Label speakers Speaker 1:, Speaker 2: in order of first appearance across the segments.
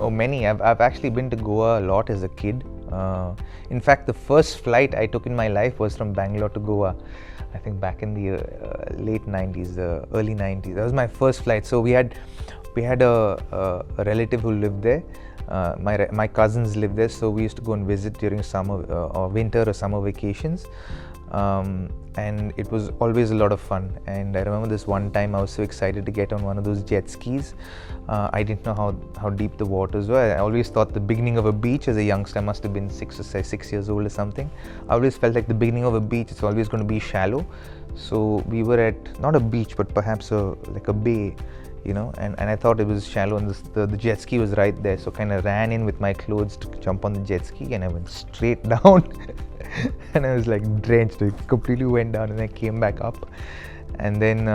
Speaker 1: Oh, many. I've actually been to Goa a lot as a kid. In fact, the first flight I took in my life was from Bangalore to Goa. I think back in the late 90s, early 90s. That was my first flight. So we had a relative who lived there. My cousins lived there, so we used to go and visit during summer or winter or summer vacations. And it was always a lot of fun. And I remember this one time I was so excited to get on one of those jet skis. I didn't know how deep the waters were. I always thought the beginning of a beach as a youngster, I must have been 6 years old or something. I always felt like the beginning of a beach, it's always going to be shallow. So we were at, not a beach, but perhaps like a bay, you know, and I thought it was shallow, and the jet ski was right there. So kind of ran in with my clothes to jump on the jet ski, and I went straight down. And I was like drenched. It completely went down, and I came back up. And then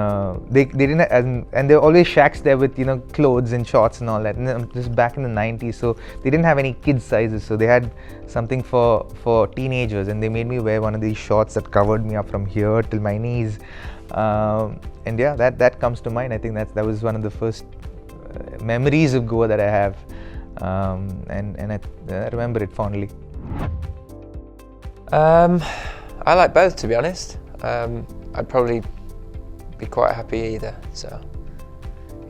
Speaker 1: they didn't have, and there were always shacks there with, you know, clothes and shorts and all that. And then this back in the 90s, so they didn't have any kids sizes, so they had something for teenagers, and they made me wear one of these shorts that covered me up from here till my knees. And yeah, that comes to mind. I think that was one of the first memories of Goa that I have, and I remember it fondly.
Speaker 2: I like both, to be honest. I'd probably be quite happy either, so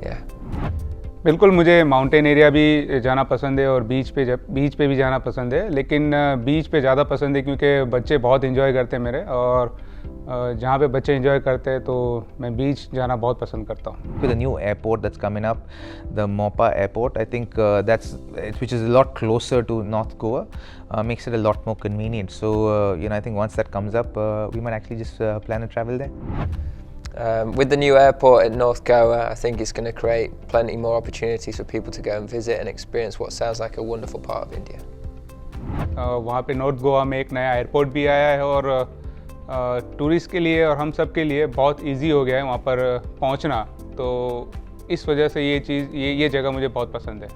Speaker 2: yeah.
Speaker 3: बिल्कुल, मुझे mountain area भी जाना पसंद है और बीच पे भी जाना पसंद है, लेकिन बीच पे ज़्यादा पसंद है क्योंकि बच्चे बहुत एंजॉय करते हैं मेरे, और जहाँ पे बच्चे एंजॉय करते हैं तो मैं बीच जाना बहुत पसंद करता हूँ.
Speaker 1: With the new airport that's coming up, the Mopa airport, I think which is a lot closer to North Goa, makes it a lot more convenient. So you know, I think once that comes up, we might actually just plan a travel there.
Speaker 2: With the new airport at North Goa, I think it's going to create plenty more opportunities for people to go and visit and experience what sounds like a wonderful part of India.
Speaker 3: वहाँ पे north Goa में एक नया airport भी आया है, और tourist के लिए और हम सब के लिए बहुत इजी हो गया है वहाँ पर पहुँचना, तो इस वजह से ये जगह मुझे बहुत पसंद है.